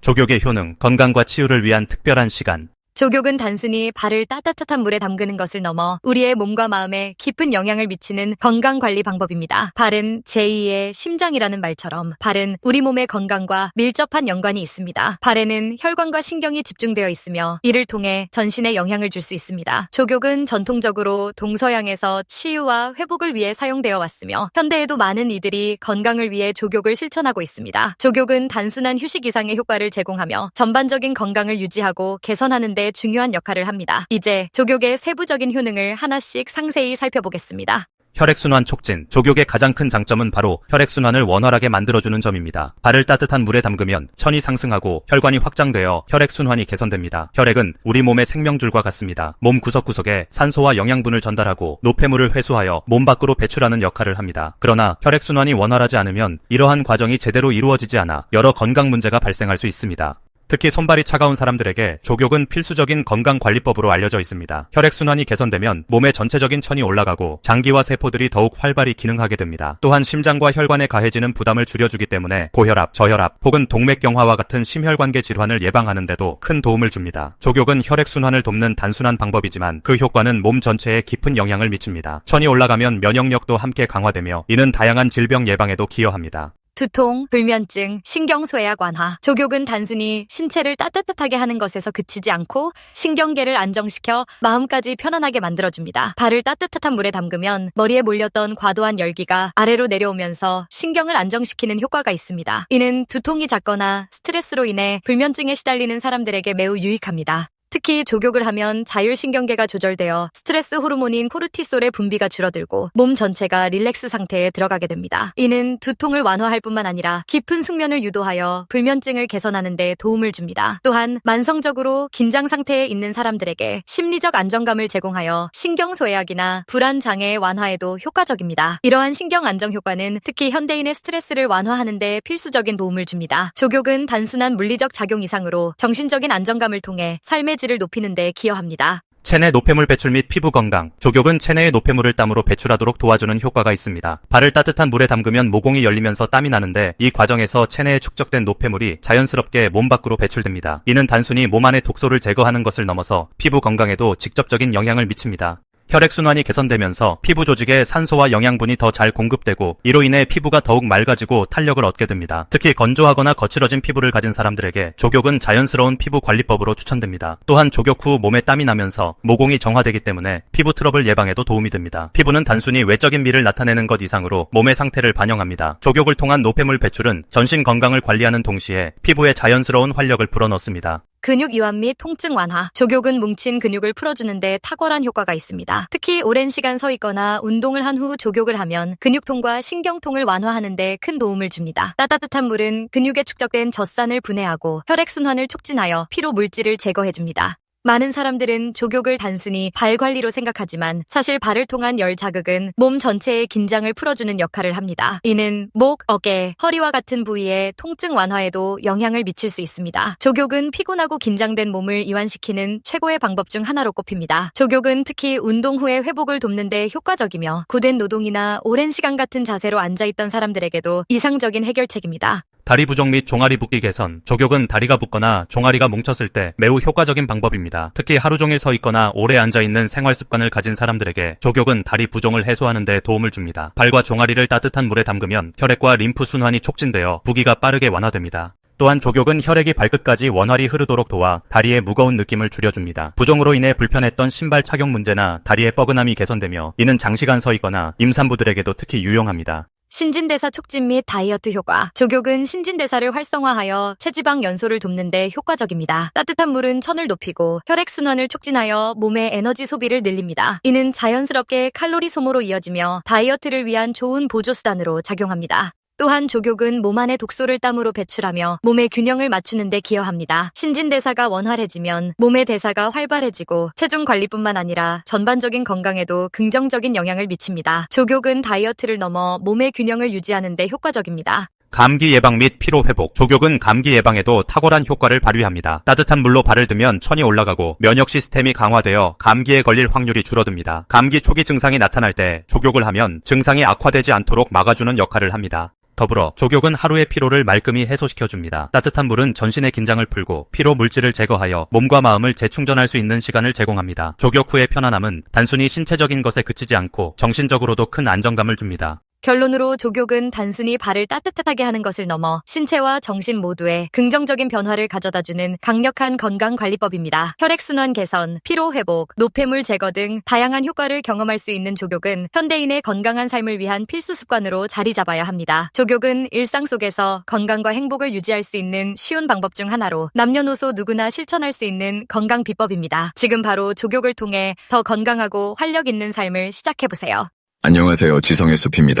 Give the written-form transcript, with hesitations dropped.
족욕의 효능, 건강과 치유를 위한 특별한 시간. 족욕은 단순히 발을 따뜻한 물에 담그는 것을 넘어 우리의 몸과 마음에 깊은 영향을 미치는 건강관리 방법입니다. 발은 제2의 심장이라는 말처럼 발은 우리 몸의 건강과 밀접한 연관이 있습니다. 발에는 혈관과 신경이 집중되어 있으며 이를 통해 전신에 영향을 줄 수 있습니다. 족욕은 전통적으로 동서양에서 치유와 회복을 위해 사용되어 왔으며 현대에도 많은 이들이 건강을 위해 족욕을 실천하고 있습니다. 족욕은 단순한 휴식 이상의 효과를 제공하며 전반적인 건강을 유지하고 개선하는 데 중요한 역할을 합니다. 이제 족욕의 세부적인 효능을 하나씩 상세히 살펴보겠습니다. 혈액순환 촉진. 족욕의 가장 큰 장점은 바로 혈액순환을 원활하게 만들어주는 점입니다. 발을 따뜻한 물에 담그면 천이 상승하고 혈관이 확장되어 혈액순환이 개선됩니다. 혈액은 우리 몸의 생명줄과 같습니다. 몸 구석구석에 산소와 영양분을 전달하고 노폐물을 회수하여 몸 밖으로 배출하는 역할을 합니다. 그러나 혈액순환이 원활하지 않으면 이러한 과정이 제대로 이루어지지 않아 여러 건강 문제가 발생할 수 있습니다. 특히 손발이 차가운 사람들에게 족욕은 필수적인 건강관리법으로 알려져 있습니다. 혈액순환이 개선되면 몸의 전체적인 천이 올라가고 장기와 세포들이 더욱 활발히 기능하게 됩니다. 또한 심장과 혈관에 가해지는 부담을 줄여주기 때문에 고혈압, 저혈압 혹은 동맥경화와 같은 심혈관계 질환을 예방하는 데도 큰 도움을 줍니다. 족욕은 혈액순환을 돕는 단순한 방법이지만 그 효과는 몸 전체에 깊은 영향을 미칩니다. 천이 올라가면 면역력도 함께 강화되며 이는 다양한 질병 예방에도 기여합니다. 두통, 불면증, 신경쇠약 완화. 족욕은 단순히 신체를 따뜻하게 하는 것에서 그치지 않고 신경계를 안정시켜 마음까지 편안하게 만들어줍니다. 발을 따뜻한 물에 담그면 머리에 몰렸던 과도한 열기가 아래로 내려오면서 신경을 안정시키는 효과가 있습니다. 이는 두통이 잦거나 스트레스로 인해 불면증에 시달리는 사람들에게 매우 유익합니다. 특히 족욕을 하면 자율신경계가 조절되어 스트레스 호르몬인 코르티솔의 분비가 줄어들고 몸 전체가 릴렉스 상태에 들어가게 됩니다. 이는 두통을 완화할 뿐만 아니라 깊은 숙면을 유도하여 불면증을 개선하는 데 도움을 줍니다. 또한 만성적으로 긴장 상태에 있는 사람들에게 심리적 안정감을 제공하여 신경소외약이나 불안 장애 완화에도 효과적입니다. 이러한 신경 안정 효과는 특히 현대인의 스트레스를 완화하는 데 필수적인 도움을 줍니다. 족욕은 단순한 물리적 작용 이상으로 정신적인 안정감을 통해 삶의 질을 높이는 데 기여합니다. 체내 노폐물 배출 및 피부 건강. 족욕은 체내의 노폐물을 땀으로 배출하도록 도와주는 효과가 있습니다. 발을 따뜻한 물에 담그면 모공이 열리면서 땀이 나는데 이 과정에서 체내에 축적된 노폐물이 자연스럽게 몸 밖으로 배출됩니다. 이는 단순히 몸 안의 독소를 제거하는 것을 넘어서 피부 건강에도 직접적인 영향을 미칩니다. 혈액순환이 개선되면서 피부 조직에 산소와 영양분이 더 잘 공급되고 이로 인해 피부가 더욱 맑아지고 탄력을 얻게 됩니다. 특히 건조하거나 거칠어진 피부를 가진 사람들에게 족욕은 자연스러운 피부 관리법으로 추천됩니다. 또한 족욕 후 몸에 땀이 나면서 모공이 정화되기 때문에 피부 트러블 예방에도 도움이 됩니다. 피부는 단순히 외적인 미를 나타내는 것 이상으로 몸의 상태를 반영합니다. 족욕을 통한 노폐물 배출은 전신 건강을 관리하는 동시에 피부에 자연스러운 활력을 불어넣습니다. 근육 이완 및 통증 완화. 족욕은 뭉친 근육을 풀어주는 데 탁월한 효과가 있습니다. 특히 오랜 시간 서 있거나 운동을 한 후 족욕을 하면 근육통과 신경통을 완화하는 데 큰 도움을 줍니다. 따뜻한 물은 근육에 축적된 젖산을 분해하고 혈액순환을 촉진하여 피로 물질을 제거해줍니다. 많은 사람들은 족욕을 단순히 발 관리로 생각하지만 사실 발을 통한 열 자극은 몸 전체의 긴장을 풀어주는 역할을 합니다. 이는 목, 어깨, 허리와 같은 부위의 통증 완화에도 영향을 미칠 수 있습니다. 족욕은 피곤하고 긴장된 몸을 이완시키는 최고의 방법 중 하나로 꼽힙니다. 족욕은 특히 운동 후의 회복을 돕는 데 효과적이며 고된 노동이나 오랜 시간 같은 자세로 앉아있던 사람들에게도 이상적인 해결책입니다. 다리 부종 및 종아리 붓기 개선. 족욕은 다리가 붓거나 종아리가 뭉쳤을 때 매우 효과적인 방법입니다. 특히 하루 종일 서 있거나 오래 앉아있는 생활 습관을 가진 사람들에게 족욕은 다리 부종을 해소하는 데 도움을 줍니다. 발과 종아리를 따뜻한 물에 담그면 혈액과 림프 순환이 촉진되어 부기가 빠르게 완화됩니다. 또한 족욕은 혈액이 발끝까지 원활히 흐르도록 도와 다리의 무거운 느낌을 줄여줍니다. 부종으로 인해 불편했던 신발 착용 문제나 다리의 뻐근함이 개선되며 이는 장시간 서 있거나 임산부들에게도 특히 유용합니다. 신진대사 촉진 및 다이어트 효과. 족욕은 신진대사를 활성화하여 체지방 연소를 돕는 데 효과적입니다. 따뜻한 물은 천을 높이고 혈액순환을 촉진하여 몸의 에너지 소비를 늘립니다. 이는 자연스럽게 칼로리 소모로 이어지며 다이어트를 위한 좋은 보조수단으로 작용합니다. 또한 족욕은 몸 안의 독소를 땀으로 배출하며 몸의 균형을 맞추는 데 기여합니다. 신진대사가 원활해지면 몸의 대사가 활발해지고 체중 관리뿐만 아니라 전반적인 건강에도 긍정적인 영향을 미칩니다. 족욕은 다이어트를 넘어 몸의 균형을 유지하는 데 효과적입니다. 감기 예방 및 피로 회복. 족욕은 감기 예방에도 탁월한 효과를 발휘합니다. 따뜻한 물로 발을 드면 천이 올라가고 면역 시스템이 강화되어 감기에 걸릴 확률이 줄어듭니다. 감기 초기 증상이 나타날 때 족욕을 하면 증상이 악화되지 않도록 막아주는 역할을 합니다. 더불어 족욕은 하루의 피로를 말끔히 해소시켜줍니다. 따뜻한 물은 전신의 긴장을 풀고 피로 물질을 제거하여 몸과 마음을 재충전할 수 있는 시간을 제공합니다. 족욕 후의 편안함은 단순히 신체적인 것에 그치지 않고 정신적으로도 큰 안정감을 줍니다. 결론으로 족욕은 단순히 발을 따뜻하게 하는 것을 넘어 신체와 정신 모두에 긍정적인 변화를 가져다주는 강력한 건강관리법입니다. 혈액순환 개선, 피로회복, 노폐물 제거 등 다양한 효과를 경험할 수 있는 족욕은 현대인의 건강한 삶을 위한 필수 습관으로 자리 잡아야 합니다. 족욕은 일상 속에서 건강과 행복을 유지할 수 있는 쉬운 방법 중 하나로 남녀노소 누구나 실천할 수 있는 건강 비법입니다. 지금 바로 족욕을 통해 더 건강하고 활력 있는 삶을 시작해보세요. 안녕하세요. 지성의 숲입니다.